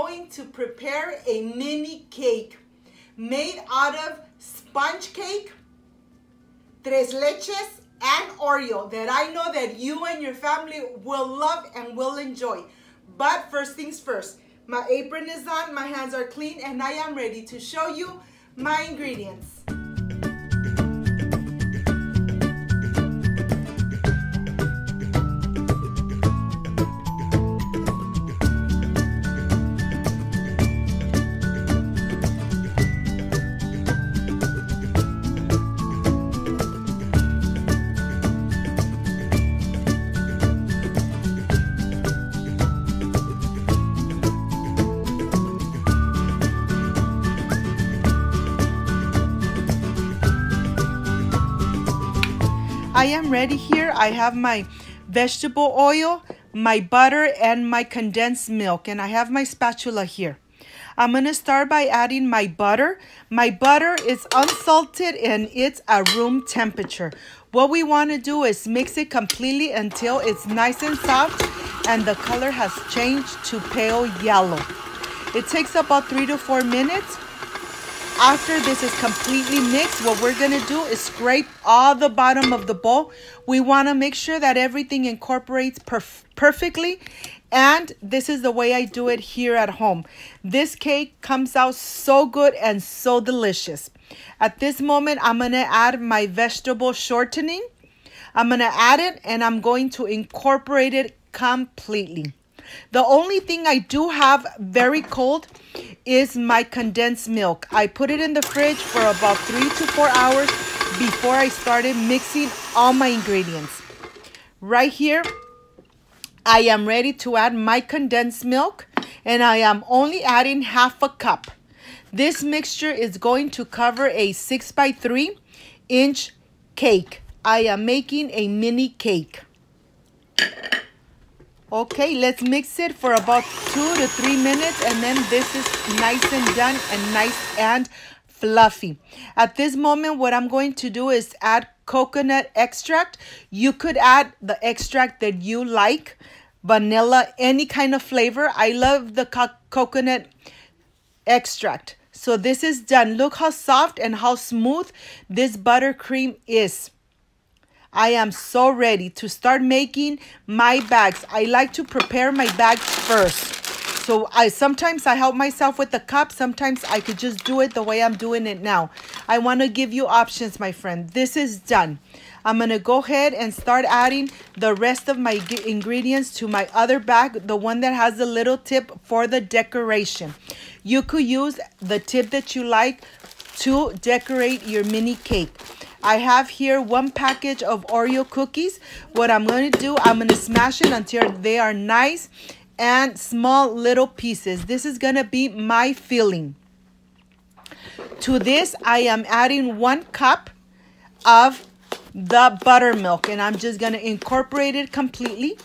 going to prepare a mini cake made out of sponge cake, tres leches, and Oreo that I know that you and your family will love and will enjoy. But first things first, my apron is on, my hands are clean, and I am ready to show you my ingredients. I am ready here. I have my vegetable oil, my butter, and my condensed milk. And I have my spatula here. I'm going to start by adding my butter. My butter is unsalted and it's at room temperature. What we want to do is mix it completely until it's nice and soft and the color has changed to pale yellow. It takes about 3 to 4 minutes. After this is completely mixed, what we're going to do is scrape all the bottom of the bowl. We want to make sure that everything incorporates perfectly. And this is the way I do it here at home. This cake comes out so good and so delicious. At this moment, I'm going to add my vegetable shortening. I'm going to add it and I'm going to incorporate it completely. The only thing I do have very cold is my condensed milk. I put it in the fridge for about 3 to 4 hours before I started mixing all my ingredients. Right here, I am ready to add my condensed milk and I am only adding half a cup. This mixture is going to cover a 6 by 3 inch cake. I am making a mini cake. Okay, let's mix it for about 2 to 3 minutes and then this is nice and done and nice and fluffy. At this moment, what I'm going to do is add coconut extract. You could add the extract that you like, vanilla, any kind of flavor. I love the coconut extract. So this is done. Look how soft and how smooth this buttercream is. I am so ready to start making my bags. I like to prepare my bags first. So sometimes I help myself with the cup. Sometimes I could just do it the way I'm doing it now. I want to give you options, my friend. This is done. I'm going to go ahead and start adding the rest of my ingredients to my other bag, the one that has the little tip for the decoration. You could use the tip that you like to decorate your mini cake. I have here 1 package of Oreo cookies. What I'm going to do, I'm going to smash it until they are nice and small little pieces. This is going to be my filling. To this, I am adding 1 cup of the buttermilk and I'm just going to incorporate it completely.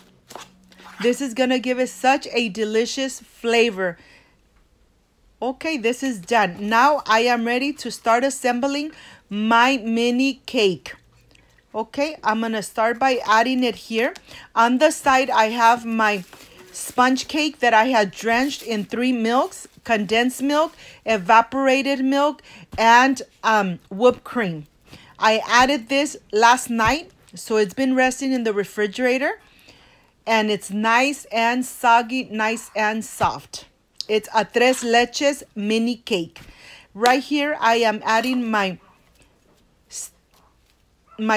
This is going to give it such a delicious flavor. Okay, this is done. Now I am ready to start assembling my mini cake. Okay, I'm going to start by adding it here. On the side, I have my sponge cake that I had drenched in 3 milks, condensed milk, evaporated milk, and whipped cream. I added this last night, so it's been resting in the refrigerator. And it's nice and soggy, nice and soft. It's a tres leches mini cake. Right here, I am adding my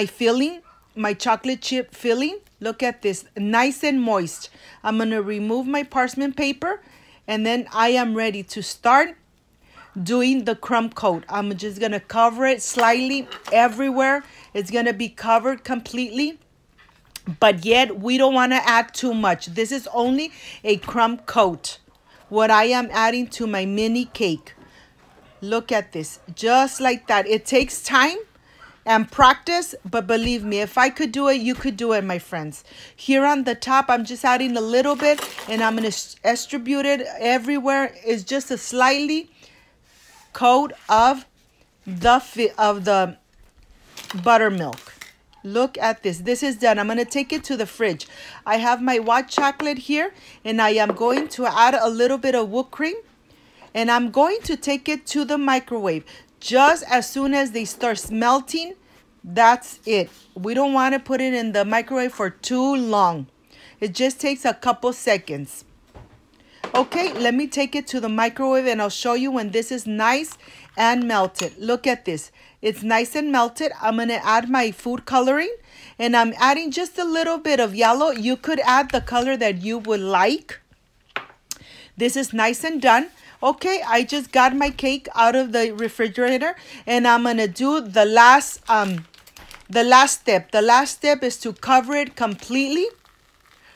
filling, my chocolate chip filling. Look at this, nice and moist. I'm going to remove my parchment paper and then I am ready to start doing the crumb coat. I'm just going to cover it slightly everywhere. It's going to be covered completely, but yet we don't want to add too much. This is only a crumb coat, what I am adding to my mini cake. Look at this, just like that. It takes time and practice, but believe me, if I could do it, you could do it, my friends. Here on the top, I'm just adding a little bit and I'm going to distribute it everywhere. It's just a slightly coat of the buttermilk. Look at this. This is done. I'm going to take it to the fridge. I have my white chocolate here, and I am going to add a little bit of whipped cream, and I'm going to take it to the microwave. Just as soon as they start melting, that's it. We don't want to put it in the microwave for too long. It just takes a couple seconds. Okay, let me take it to the microwave and I'll show you when this is nice and melted. Look at this. It's nice and melted. I'm going to add my food coloring, and I'm adding just a little bit of yellow. You could add the color that you would like. This is nice and done. Okay, I just got my cake out of the refrigerator, and I'm going to do the last step. The last step is to cover it completely.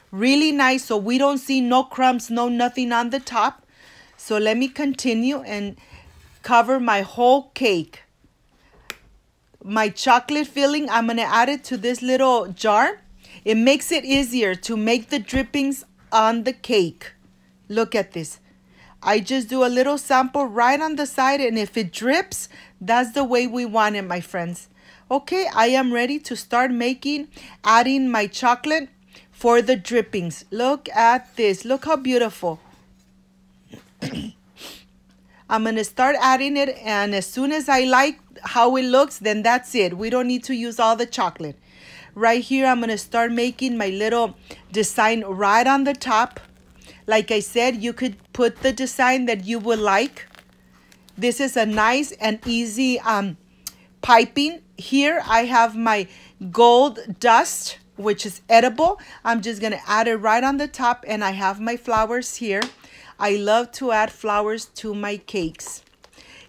Really nice, so we don't see no crumbs, no nothing on the top. So let me continue and cover my whole cake. My chocolate filling, I'm going to add it to this little jar. It makes it easier to make the drippings on the cake. Look at this. I just do a little sample right on the side, and if it drips, that's the way we want it, my friends. Okay, I am ready to start adding my chocolate for the drippings. Look at this. Look how beautiful. I'm going to start adding it, and as soon as I like how it looks, then that's it. We don't need to use all the chocolate. Right here, I'm going to start making my little design right on the top. Like I said, you could put the design that you would like. This is a nice and easy piping. Here, I have my gold dust, which is edible. I'm just going to add it right on the top, and I have my flowers here. I love to add flowers to my cakes.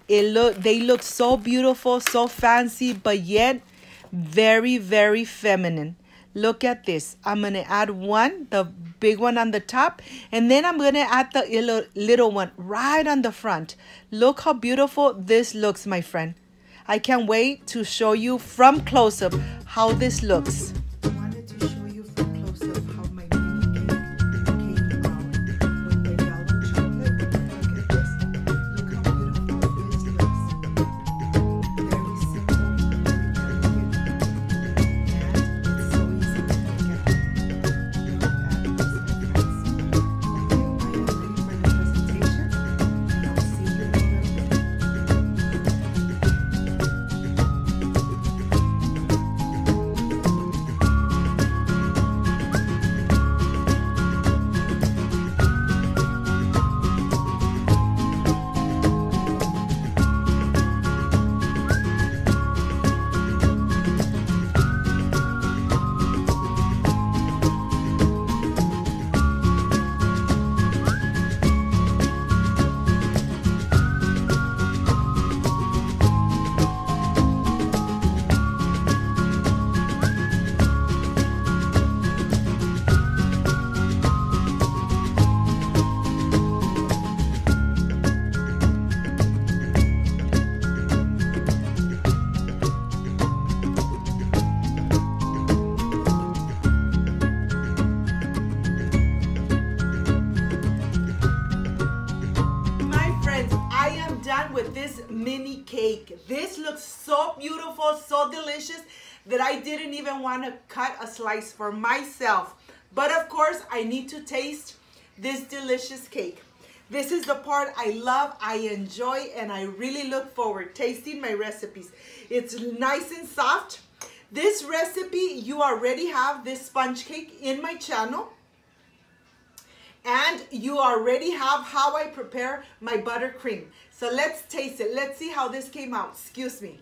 They look so beautiful, so fancy, but yet very, very feminine. Look at this. I'm going to add one, the big one on the top, and then I'm going to add the little one right on the front. Look how beautiful this looks, my friend. I can't wait to show you from close-up how this looks. I wanted to show you from close-up how my mini cake came out with the yellow chocolate. Look at this. Look how beautiful this looks. Very simple, very elegant, and it's so easy to make at home. Look at this, my friends. Okay, I am ready for the presentation, and I'll see you in a little bit. With this mini cake. This looks so beautiful, so delicious that I didn't even want to cut a slice for myself. But of course, I need to taste this delicious cake. This is the part I love, I enjoy, and I really look forward tasting my recipes. It's nice and soft. This recipe, you already have this sponge cake in my channel. And you already have how I prepare my buttercream. So let's taste it. Let's see how this came out. Excuse me.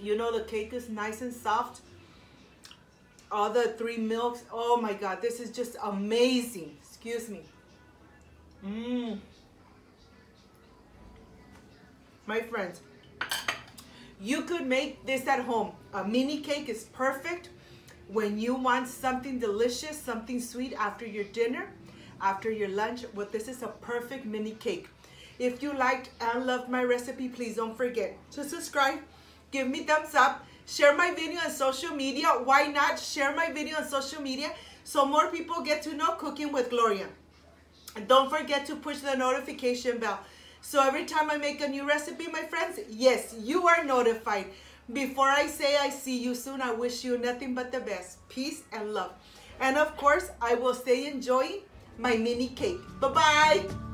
You know, the cake is nice and soft. All the 3 milks. Oh my God, this is just amazing. Excuse me. My friends, you could make this at home. A mini cake is perfect when you want something delicious, something sweet after your dinner, after your lunch. Well, this is a perfect mini cake. If you liked and loved my recipe, please don't forget to subscribe, give me thumbs up, share my video on social media. Why not share my video on social media so more people get to know Cooking with Gloria? And don't forget to push the notification bell. So every time I make a new recipe, my friends, yes, you are notified. Before I say I see you soon, I wish you nothing but the best. Peace and love. And of course, I will stay enjoying my mini cake. Bye-bye.